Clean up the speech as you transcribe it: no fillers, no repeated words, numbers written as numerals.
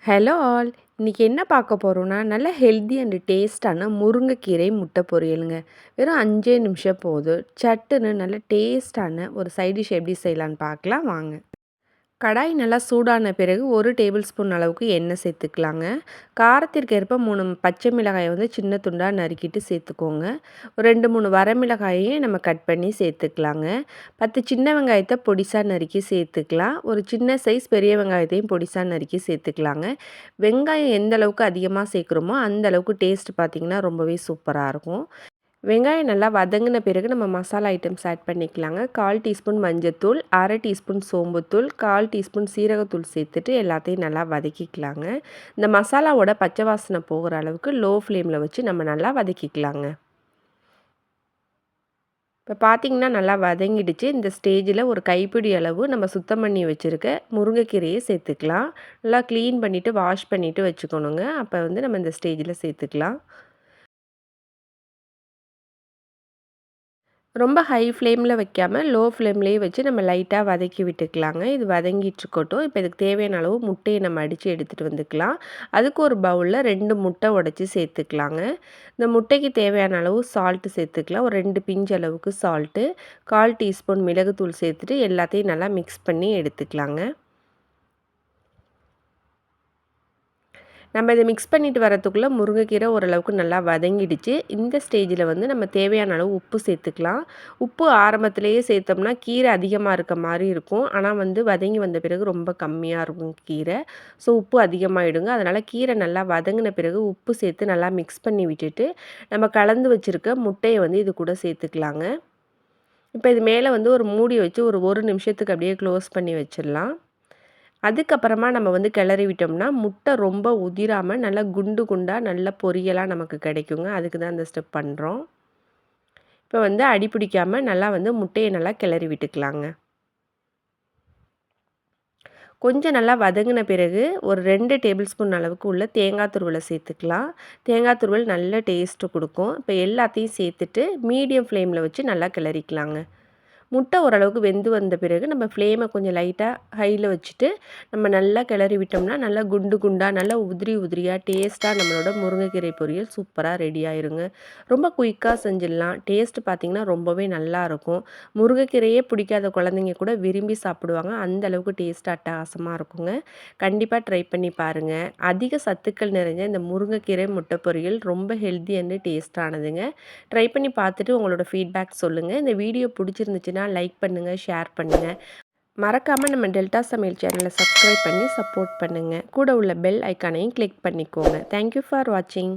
Hello all! இன்னைக்கு என்ன பார்க்க போறோம்னா, நல்ல ஹெல்தி அண்ட் டேஸ்ட்டான முருங்கைக்கீரை முட்டை பொரியலுங்க. வெறும் 5 நிமிஷம் போதும். சட்டுன்னு நல்ல டேஸ்ட்டான ஒரு சைட் டிஷ் எப்படி செய்யலான்னு பார்க்கலாம் வாங்க. கடாய் நல்லா சூடான பிறகு 1 டேபிள் ஸ்பூன் அளவுக்கு எண்ணெய் சேர்த்துக்கலாங்க. காரத்திற்கு ஏற்ப 3 பச்சை மிளகாயை வந்து சின்ன துண்டா நறுக்கிட்டு சேர்த்துக்கோங்க. ஒரு 2, 3 வரமிளகாயையும் நம்ம கட் பண்ணி சேர்த்துக்கலாங்க. 10 சின்ன வெங்காயத்தை பொடிசா நறுக்கி சேர்த்துக்கலாம். ஒரு சின்ன சைஸ் பெரிய வெங்காயத்தையும் பொடிசா நறுக்கி சேர்த்துக்கலாங்க. வெங்காயம் எந்த அளவுக்கு அதிகமாக சேர்க்குறோமோ அந்த அளவுக்கு டேஸ்ட் பார்த்திங்கன்னா ரொம்பவே சூப்பராக இருக்கும். வெங்காயம் நல்லா வதங்கின பிறகு நம்ம மசாலா ஐட்டம்ஸ் ஆட் பண்ணிக்கலாங்க. 1/4 டீஸ்பூன் மஞ்சத்தூள், 1/2 டீஸ்பூன் சோம்புத்தூள், 1/4 டீஸ்பூன் சீரகத்தூள் சேர்த்துட்டு எல்லாத்தையும் நல்லா வதக்கிக்கலாங்க. இந்த மசாலாவோட பச்சை வாசனை போகிற அளவுக்கு லோ ஃப்ளேமில் வச்சு நம்ம நல்லா வதக்கிக்கலாங்க. இப்போ பார்த்திங்கன்னா நல்லா வதங்கிடுச்சு. இந்த ஸ்டேஜில் ஒரு கைப்பிடி அளவு நம்ம சுத்தம் பண்ணி வச்சுருக்க முருங்கைக்கீரையை சேர்த்துக்கலாம். நல்லா க்ளீன் பண்ணிவிட்டு வாஷ் பண்ணிவிட்டு வச்சுக்கணுங்க. அப்போ வந்து நம்ம இந்த ஸ்டேஜில் சேர்த்துக்கலாம். ரொம்ப ஹை ஃப்ளேமில் வைக்காம லோ ஃப்ளேம்லேயே வச்சு நம்ம லைட்டாக வதக்கி விட்டுக்கலாங்க. இது வதங்கிட்டுருக்கட்டும். இப்போ இதுக்கு தேவையான அளவு முட்டையை நம்ம அடித்து எடுத்துகிட்டு வந்துக்கலாம். அதுக்கு ஒரு பவுலில் 2 முட்டை உடச்சி சேர்த்துக்கலாங்க. இந்த முட்டைக்கு தேவையான அளவு சால்ட்டு சேர்த்துக்கலாம். ஒரு 2 பிஞ்ச் அளவுக்கு சால்ட்டு, 1/4 டீஸ்பூன் மிளகுத்தூள் சேர்த்துட்டு எல்லாத்தையும் நல்லா மிக்ஸ் பண்ணி எடுத்துக்கலாங்க. நம்ம இதை மிக்ஸ் பண்ணிட்டு வரத்துக்குள்ளே முருங்கைக்கீரை ஓரளவுக்கு நல்லா வதங்கிடுச்சு. இந்த ஸ்டேஜில் வந்து நம்ம தேவையான அளவு உப்பு சேர்த்துக்கலாம். உப்பு ஆரம்பத்திலேயே சேர்த்தோம்னா கீரை அதிகமாக இருக்க மாதிரி இருக்கும். ஆனால் வந்து வதங்கி வந்த பிறகு ரொம்ப கம்மியாக இருக்கும் கீரை. ஸோ உப்பு அதிகமாகிடுங்க. அதனால் கீரை நல்லா வதங்கின பிறகு உப்பு சேர்த்து நல்லா மிக்ஸ் பண்ணி விட்டுட்டு நம்ம கலந்து வச்சுருக்க முட்டையை வந்து இது கூட சேர்த்துக்கலாங்க. இப்போ இது மேலே வந்து ஒரு மூடி வச்சு ஒரு நிமிஷத்துக்கு அப்படியே க்ளோஸ் பண்ணி வச்சிடலாம். அதுக்கப்புறமா நம்ம வந்து கிளறி விட்டோம்னா முட்டை ரொம்ப உதிராமல் நல்லா குண்டு குண்டாக நல்ல பொரியலாக நமக்கு கிடைக்குங்க. அதுக்கு தான் இந்த ஸ்டெப் பண்ணுறோம். இப்போ வந்து அடி பிடிக்காமல் நல்லா வந்து முட்டையை நல்லா கிளறி விட்டுக்கலாங்க. கொஞ்சம் நல்லா வதங்கின பிறகு ஒரு 2 டேபிள் ஸ்பூன் அளவுக்கு உள்ள தேங்காய் துருவலை சேர்த்துக்கலாம். தேங்காய் துருவல் நல்ல டேஸ்ட்டு கொடுக்கும். இப்போ எல்லாத்தையும் சேர்த்துட்டு மீடியம் ஃப்ளேமில் வச்சு நல்லா கிளறிக்கலாங்க. முட்டை ஓரளவுக்கு வெந்து வந்த பிறகு நம்ம ஃப்ளேமை கொஞ்சம் லைட்டாக ஹையில் வச்சுட்டு நம்ம நல்லா கிளறி விட்டோம்னா நல்லா குண்டு குண்டாக நல்லா உதிரியாக டேஸ்ட்டாக நம்மளோட முருங்கைக்கீரை பொரியல் சூப்பராக ரெடி ஆயிருங்க. ரொம்ப குயிக்காக செஞ்சிடலாம். டேஸ்ட்டு பார்த்திங்கன்னா ரொம்பவே நல்லாயிருக்கும். முருங்கைக்கீரையே பிடிக்காத குழந்தைங்க கூட விரும்பி சாப்பிடுவாங்க. அந்த அளவுக்கு டேஸ்ட் அட்டகாசமாக இருக்குங்க. கண்டிப்பாக ட்ரை பண்ணி பாருங்கள். அதிக சத்துக்கள் நிறைஞ்ச இந்த முருங்கைக்கீரை முட்டை பொரியல் ரொம்ப ஹெல்த்தி அண்ட் டேஸ்ட்டானதுங்க. ட்ரை பண்ணி பார்த்துட்டு உங்களோட ஃபீட்பேக் சொல்லுங்கள். இந்த வீடியோ பிடிச்சிருந்துச்சுன்னா லைக் பண்ணுங்கள், ஷேர் பண்ணுங்கள். மறக்காமல் நம்ம டெல்டா சமையல் சேனலை சப்ஸ்கிரைப் பண்ணி சப்போர்ட் பண்ணுங்கள். கூட உள்ள பெல் ஐக்கானையும் கிளிக் பண்ணிக்கோங்க. தேங்க்யூ ஃபார் வாட்சிங்.